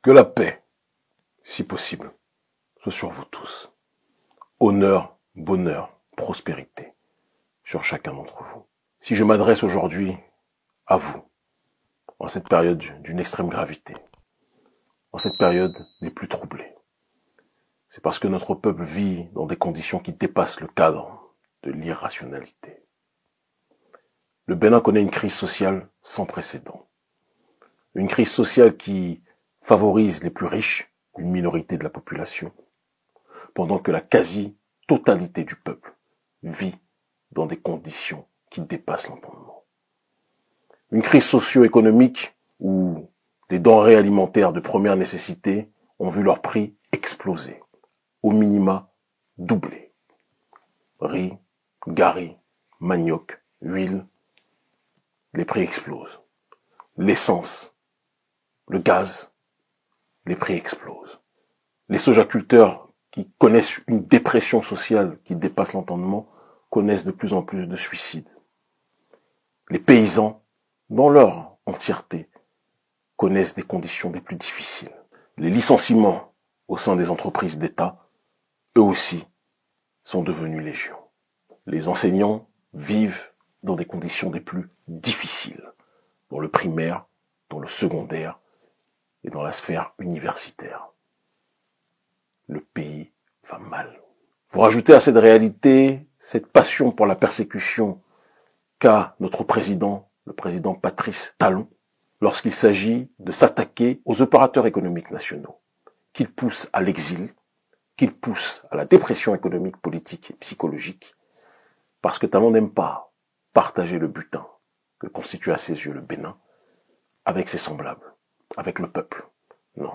Que la paix, si possible, soit sur vous tous. Honneur, bonheur, prospérité sur chacun d'entre vous. Si je m'adresse aujourd'hui à vous, en cette période d'une extrême gravité, en cette période des plus troublées, c'est parce que notre peuple vit dans des conditions qui dépassent le cadre de l'irrationalité. Le Bénin connaît une crise sociale sans précédent. Une crise sociale qui favorise les plus riches, une minorité de la population, pendant que la quasi-totalité du peuple vit dans des conditions qui dépassent l'entendement. Une crise socio-économique où les denrées alimentaires de première nécessité ont vu leur prix exploser, au minima doubler. Riz, gari, manioc, huile, les prix explosent. L'essence, le gaz, les prix explosent. Les sojaculteurs qui connaissent une dépression sociale qui dépasse l'entendement connaissent de plus en plus de suicides. Les paysans, dans leur entièreté, connaissent des conditions des plus difficiles. Les licenciements au sein des entreprises d'État, eux aussi, sont devenus légion. Les enseignants vivent dans des conditions des plus difficiles, dans le primaire, dans le secondaire et dans la sphère universitaire. Le pays va mal. Vous rajoutez à cette réalité cette passion pour la persécution qu'a notre président, le président Patrice Talon, lorsqu'il s'agit de s'attaquer aux opérateurs économiques nationaux, qu'il pousse à l'exil, qu'il pousse à la dépression économique, politique et psychologique, parce que Talon n'aime pas partager le butin que constitue à ses yeux le Bénin avec ses semblables, avec le peuple. Non,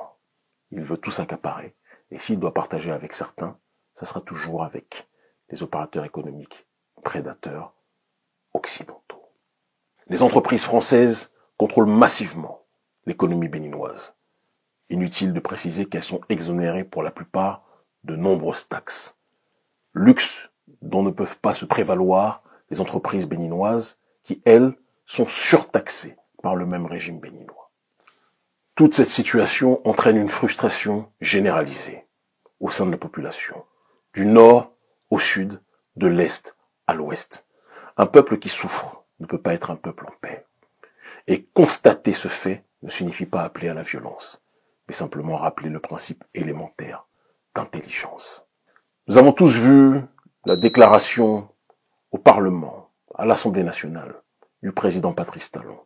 il veut tout s'accaparer. Et s'il doit partager avec certains, ça sera toujours avec les opérateurs économiques prédateurs occidentaux. Les entreprises françaises contrôlent massivement l'économie béninoise. Inutile de préciser qu'elles sont exonérées pour la plupart de nombreuses taxes. Luxe dont ne peuvent pas se prévaloir les entreprises béninoises qui, elles, sont surtaxées par le même régime béninois. Toute cette situation entraîne une frustration généralisée au sein de la population, du nord au sud, de l'est à l'ouest. Un peuple qui souffre ne peut pas être un peuple en paix. Et constater ce fait ne signifie pas appeler à la violence, mais simplement rappeler le principe élémentaire d'intelligence. Nous avons tous vu la déclaration au Parlement, à l'Assemblée nationale, du président Patrice Talon.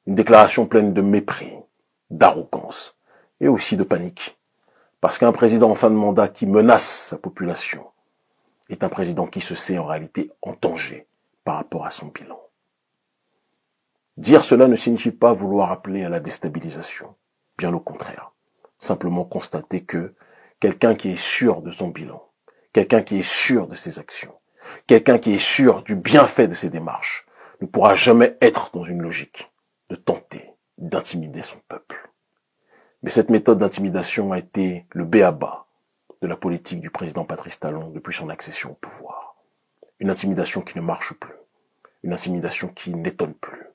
Une déclaration pleine de mépris, d'arrogance et aussi de panique. Parce qu'un président en fin de mandat qui menace sa population est un président qui se sait en réalité en danger par rapport à son bilan. Dire cela ne signifie pas vouloir appeler à la déstabilisation. Bien au contraire. Simplement constater que quelqu'un qui est sûr de son bilan, quelqu'un qui est sûr de ses actions, quelqu'un qui est sûr du bienfait de ses démarches, ne pourra jamais être dans une logique de tenter d'intimider son peuple. Mais cette méthode d'intimidation a été le b.a.-ba de la politique du président Patrice Talon depuis son accession au pouvoir. Une intimidation qui ne marche plus, une intimidation qui n'étonne plus,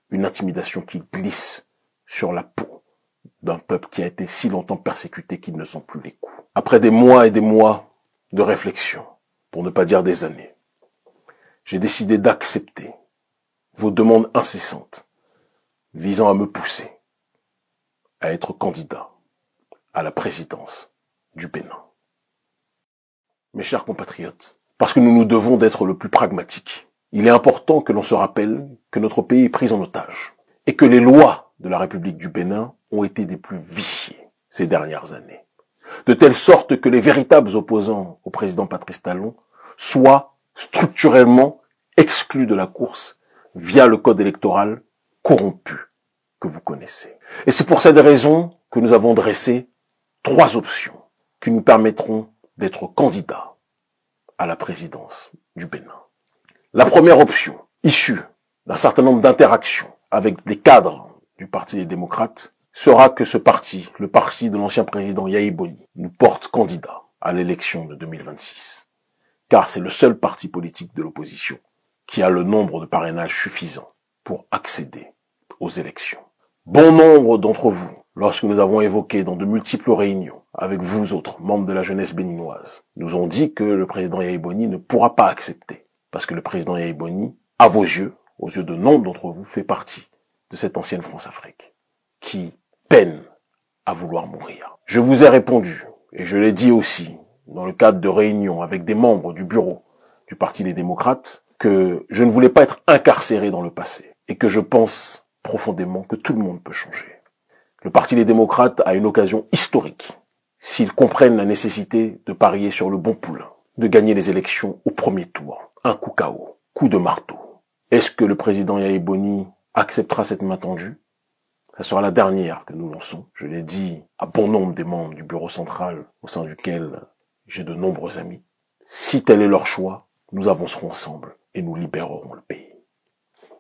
une intimidation qui glisse sur la peau d'un peuple qui a été si longtemps persécuté qu'il ne sent plus les coups. Après des mois et des mois de réflexion, pour ne pas dire des années, j'ai décidé d'accepter vos demandes incessantes visant à me pousser à être candidat à la présidence du Bénin. Mes chers compatriotes, parce que nous nous devons d'être le plus pragmatiques, il est important que l'on se rappelle que notre pays est pris en otage et que les lois de la République du Bénin ont été des plus viciées ces dernières années, de telle sorte que les véritables opposants au président Patrice Talon soient structurellement exclus de la course via le code électoral corrompu que vous connaissez. Et c'est pour cette raison que nous avons dressé 3 options qui nous permettront d'être candidats à la présidence du Bénin. La première option, issue d'un certain nombre d'interactions avec des cadres du Parti des démocrates, sera que ce parti, le parti de l'ancien président Yahi Boni, nous porte candidat à l'élection de 2026. Car c'est le seul parti politique de l'opposition qui a le nombre de parrainages suffisant pour accéder aux élections. Bon nombre d'entre vous lorsque nous avons évoqué dans de multiples réunions avec vous autres, membres de la jeunesse béninoise, nous ont dit que le président Yaya Boni ne pourra pas accepter. Parce que le président Yaya Boni, à vos yeux, aux yeux de nombre d'entre vous, fait partie de cette ancienne France-Afrique qui peine à vouloir mourir. Je vous ai répondu, et je l'ai dit aussi, dans le cadre de réunions avec des membres du bureau du Parti des démocrates, que je ne voulais pas être incarcéré dans le passé, et que je pense profondément que tout le monde peut changer. Le Parti des démocrates a une occasion historique, s'ils comprennent la nécessité de parier sur le bon poulain, de gagner les élections au premier tour, un coup KO, coup de marteau. Est-ce que le président Yaya Boni acceptera cette main tendue? Ça sera la dernière que nous lançons. Je l'ai dit à bon nombre des membres du bureau central, au sein duquel j'ai de nombreux amis. Si tel est leur choix, nous avancerons ensemble et nous libérerons le pays.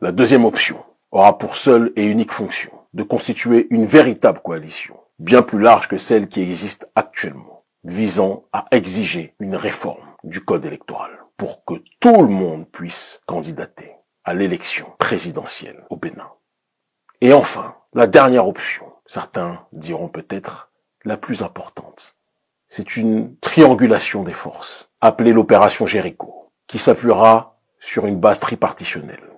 La deuxième option aura pour seule et unique fonction de constituer une véritable coalition, bien plus large que celle qui existe actuellement, visant à exiger une réforme du code électoral pour que tout le monde puisse candidater à l'élection présidentielle au Bénin. Et enfin, la dernière option, certains diront peut-être la plus importante, c'est une triangulation des forces, appelée l'opération Jéricho, qui s'appuiera sur une base tripartitionnelle,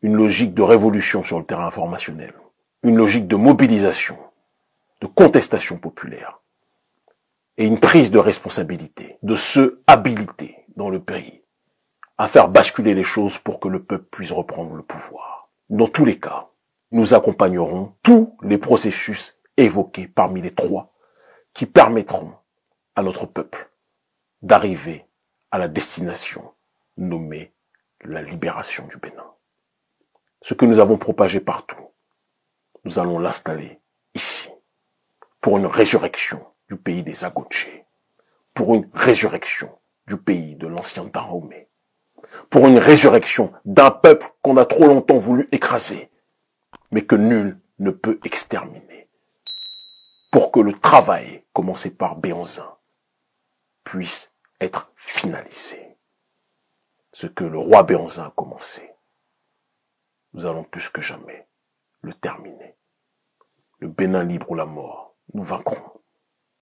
une logique de révolution sur le terrain informationnel, une logique de mobilisation, de contestation populaire, et une prise de responsabilité de ceux habilités dans le pays à faire basculer les choses pour que le peuple puisse reprendre le pouvoir. Dans tous les cas, nous accompagnerons tous les processus évoqués parmi les trois qui permettront à notre peuple d'arriver à la destination nommée la libération du Bénin. Ce que nous avons propagé partout, nous allons l'installer ici pour une résurrection du pays des Agontché, pour une résurrection du pays de l'ancien Dahomey, pour une résurrection d'un peuple qu'on a trop longtemps voulu écraser, mais que nul ne peut exterminer, pour que le travail commencé par Béhanzin puisse être finalisé. Ce que le roi Béhanzin a commencé, nous allons plus que jamais le terminer. Le Bénin libre ou la mort, nous vaincrons.